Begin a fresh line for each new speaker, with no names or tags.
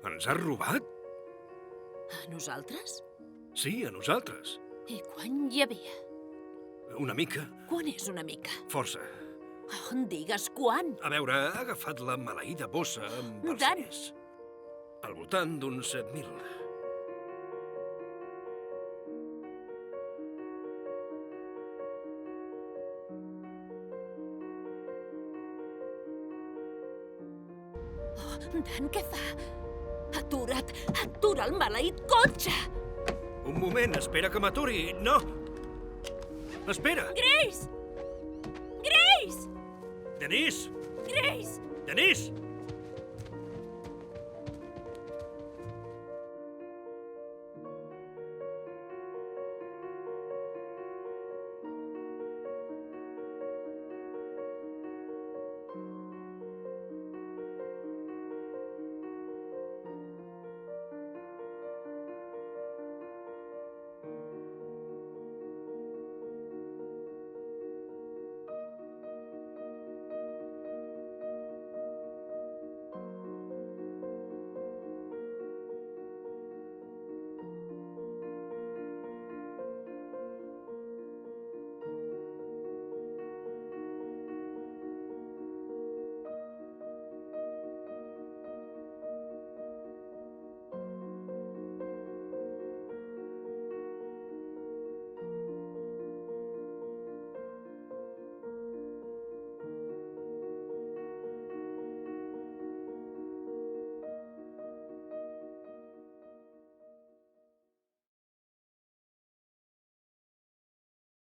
Ens has robat?
A nosaltres?
Sí, a nosaltres.
I quan hi havia?
Una mica.
Quan és una mica?
Força.
Oh, digues quan.
A veure, ha agafat la maleïda bossa amb els
Tant.
diners. Al voltant d'uns 7.000.
Dan, què fa? Atura't! Atura el maleït cotxe!
Un moment, espera que m'aturi. No! Espera!
Grace! Grace!
Denise!
Grace!
Denise!